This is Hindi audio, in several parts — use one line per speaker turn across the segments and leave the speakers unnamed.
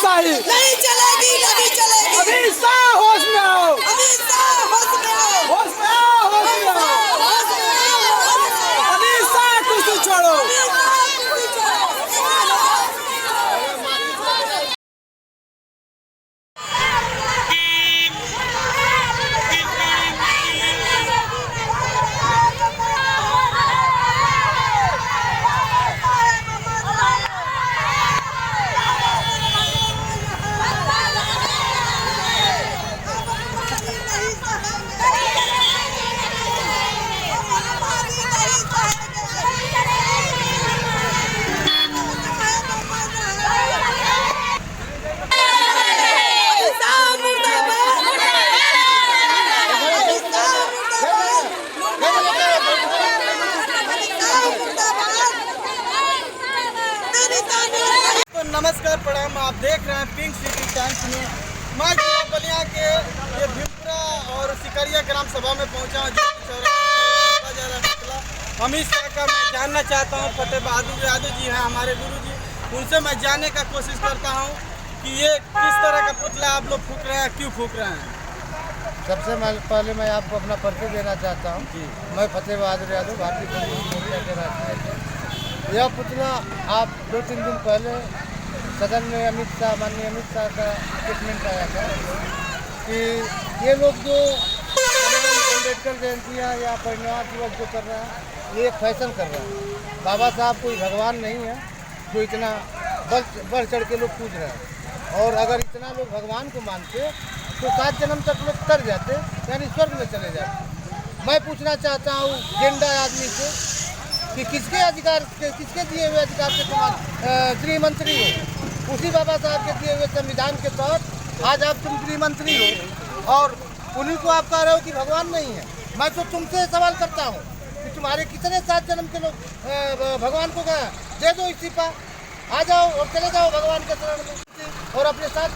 तानाशाही
नहीं चलेगी, नहीं चलेगी।
अमित शाह होश में आओ,
अमित शाह होश में आओ,
होश में आओ, होश में आओ।
होश में आओ, होश में आओ।
अमित शाह कुर्सी छोड़ो।
अमित शाह कुर्सी छोड़ो।
नमस्कार प्रणाम, आप देख रहे हैं पिंक सिटी टाइम्स में। मैं जिला बलिया के ये भीमपुरा और सिकरिया ग्राम सभा में पहुंचा हूँ। अमित शाह का मैं जानना चाहता हूँ। फतेह बहादुर यादव जी हैं हमारे गुरु जी, उनसे मैं जानने का कोशिश करता हूँ कि ये किस तरह का पुतला आप लोग फूक रहे हैं, क्यों फूक रहे हैं।
सबसे पहले मैं आपको अपना परिचय देना चाहता हूँ। मैं फतेह बहादुर यादव, भारतीय कम्युनिस्ट मोर्चा के राष्ट्रीय। यह पुतला आप 2-3 दिन पहले सदन में माननीय अमित शाह का स्टेटमेंट आया था कि ये लोग जो अम्बेडकर जयंतियाँ या परिनिर्वाण दिवस जो कर रहा है, ये एक फैशन कर रहा है। बाबा साहब कोई भगवान नहीं है जो इतना बढ़ चढ़ के लोग पूज रहे हैं। और अगर इतना लोग भगवान को मानते तो 7 जन्म तक लोग कर जाते, यानी स्वर्ग में चले जाते। मैं पूछना चाहता हूँ गेंडा आदमी से कि किसके अधिकार, किसके दिए हुए अधिकार से तुम गृह मंत्री हो। उसी बाबा साहब के दिए हुए संविधान के तहत आज आप तुम गृह मंत्री हो और उन्हीं को आप कह रहे हो कि भगवान नहीं है। मैं तो तुमसे सवाल करता हूँ कि तुम्हारे कितने 7 जन्म के लोग भगवान को कहा दे दो इस्तीफा, आ जाओ और चले जाओ भगवान के शरण में और अपने साथ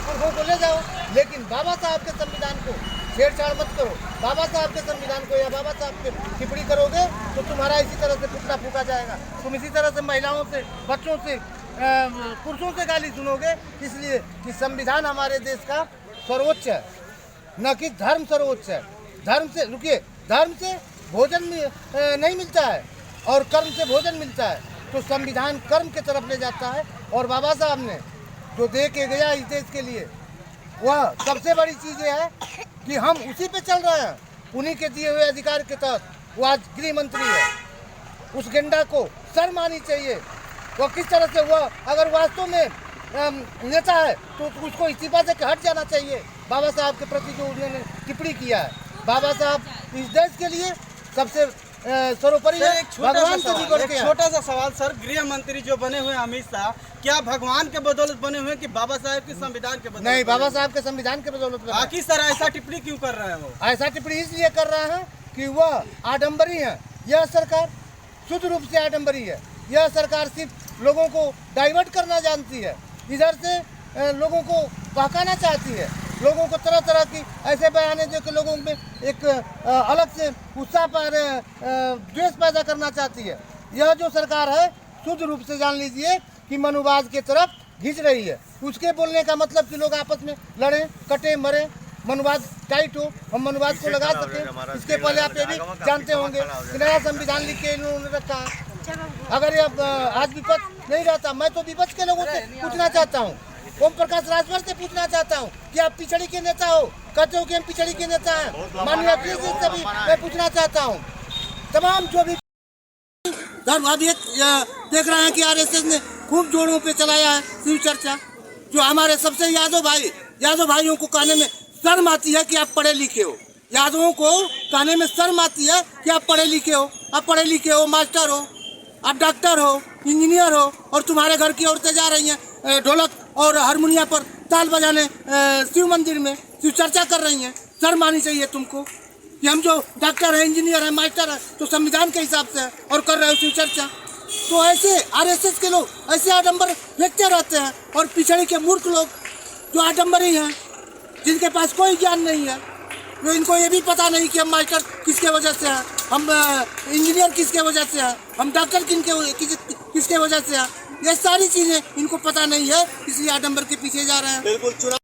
पुरखों को ले जाओ। लेकिन बाबा साहब के संविधान को छेड़छाड़ मत करो। बाबा साहब के संविधान को या बाबा साहब की टिप्पणी करोगे तो तुम्हारा इसी तरह से पुतला फूका जाएगा। तुम इसी तरह से महिलाओं से, बच्चों से, पुरुषों से गाली सुनोगे। इसलिए कि संविधान हमारे देश का सर्वोच्च है, न कि धर्म सर्वोच्च है। धर्म से रुकिए, धर्म से भोजन नहीं मिलता है और कर्म से भोजन मिलता है। तो संविधान कर्म की तरफ ले जाता है और बाबा साहब ने जो दे के गया इस देश के लिए, वह सबसे बड़ी चीज़ ये है कि हम उसी पे चल रहे हैं। उन्हीं के दिए हुए अधिकार के तहत वो आज गृह मंत्री है। उस गेंडा को शर्म आनी चाहिए। वो किस तरह से वह अगर वास्तव में नेता है तो उसको इस्तीफा से हट जाना चाहिए। बाबा साहब के प्रति जो उन्होंने टिप्पणी किया है, बाबा साहब इस देश के लिए सबसे सर्वोपरि है, भगवान से भी बढ़ के।
छोटा सा सवाल सर, गृह मंत्री जो बने हुए अमित शाह, क्या भगवान के बदौलत बने हुए कि बाबा साहब के संविधान के बदौलत?
नहीं, बाबा साहब के संविधान के बदौलत।
आखिर सर ऐसा टिप्पणी क्यों कर रहे हैं वो?
ऐसा टिप्पणी इसलिए कर रहा है कि वह आडम्बरी है। यह सरकार शुद्ध रूप से आडम्बरी है। यह सरकार सिर्फ लोगों को डाइवर्ट करना जानती है, इधर से लोगों को बहकाना चाहती है, लोगों को तरह तरह की ऐसे बयाने दे के लोगों में एक अलग से उत्साह पर द्वेष पैदा करना चाहती है। यह जो सरकार है शुद्ध रूप से जान लीजिए कि मनुवाद की तरफ खींच रही है। उसके बोलने का मतलब कि लोग आपस में लड़ें, कटे, मरे, मनुवाद टाइट हो, हम मनुवाद को लगा सकें। इसके पहले आप ये भी जानते होंगे कि नया संविधान लिख के इन्होंने रखा है। अगर ये आज विपक्ष नहीं रहता, मैं तो विपक्ष के लोगों से पूछना चाहता हूँ, ओम प्रकाश राजभर से पूछना चाहता हूँ कि आप पिछड़ी के नेता हो, कहते हो कि हम पिछड़ी के नेता हैं। माननीय अखिलेश जी से भी मैं पूछना चाहता हूँ, तमाम जो भी अभी देख रहे हैं कि आरएसएस ने खूब जोरों पे चलाया है शिव चर्चा। जो हमारे सबसे यादव भाइयों को कहने में शर्म आती है कि आप पढ़े लिखे हो। यादवों को कहने में शर्म आती है कि आप पढ़े लिखे हो। आप पढ़े लिखे हो, मास्टर हो, आप डॉक्टर हो, इंजीनियर हो, और तुम्हारे घर की औरतें जा रही हैं ढोलक और हारमोनिया पर ताल बजाने शिव मंदिर में शिव चर्चा कर रही हैं। शर्म आनी चाहिए तुमको कि हम जो डॉक्टर हैं, इंजीनियर हैं, मास्टर हैं तो संविधान के हिसाब से है और कर रहे हो शिव चर्चा। तो ऐसे आरएसएस के लोग ऐसे आडम्बर फेंकते रहते हैं और पिछड़ी के मूर्ख लोग जो आडम्बरी हैं, जिनके पास कोई ज्ञान नहीं है, जो इनको ये भी पता नहीं कि हम मास्टर किसके वजह से हैं, हम इंजीनियर किसके वजह से हैं, हम डॉक्टर किसके वजह से हैं, ये सारी चीजें इनको पता नहीं है, इसलिए आडम्बर के पीछे जा रहे हैं।
बिल्कुल चुनाव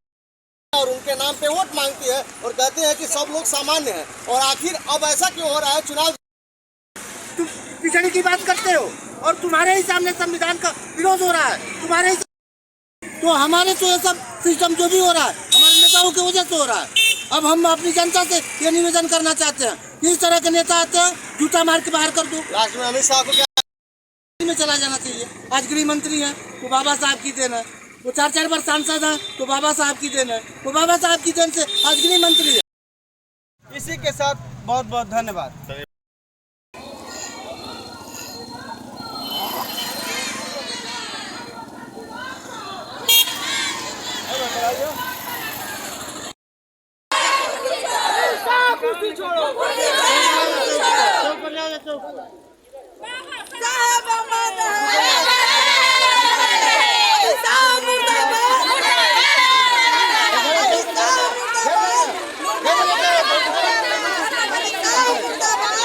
और उनके नाम पे वोट मांगती है और कहते हैं कि सब लोग सामान्य हैं। और आखिर अब ऐसा क्यों हो रहा है? चुनाव
तुम पिछड़ी की बात करते हो और तुम्हारे ही सामने संविधान का विरोध हो रहा है, तुम्हारे ही तो हमारे तो ये सब सिस्टम जो भी हो रहा है हमारे नेताओं की वजह से हो रहा है। अब हम अपनी जनता से ये निवेदन करना चाहते हैं कि इस तरह के नेता आते हैं जूता मार के बाहर कर दो।
लास्ट में अमित शाह को क्या
में चला जाना चाहिए। आज गृह मंत्री हैं तो बाबा साहब की देन है, वो 4-4 बार सांसद हैं तो बाबा साहब की देन है, वो बाबा साहब की देन से आज गृह मंत्री है।
इसी के साथ बहुत बहुत धन्यवाद।
साहब अमर है। साहब मुर्दाबाद। साहब मुर्दाबाद।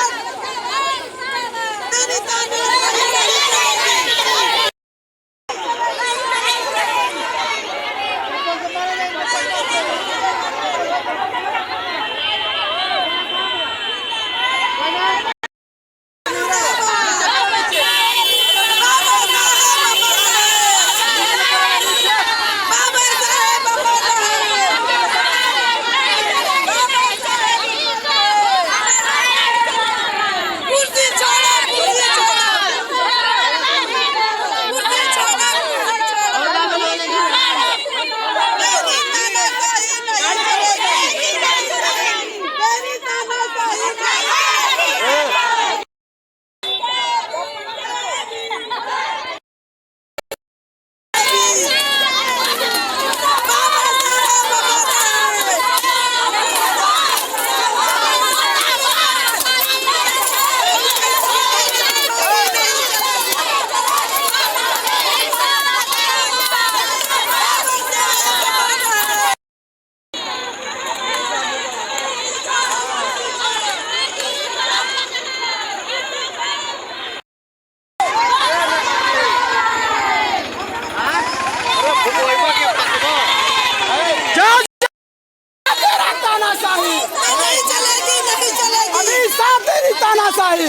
मेरी
तानाशाही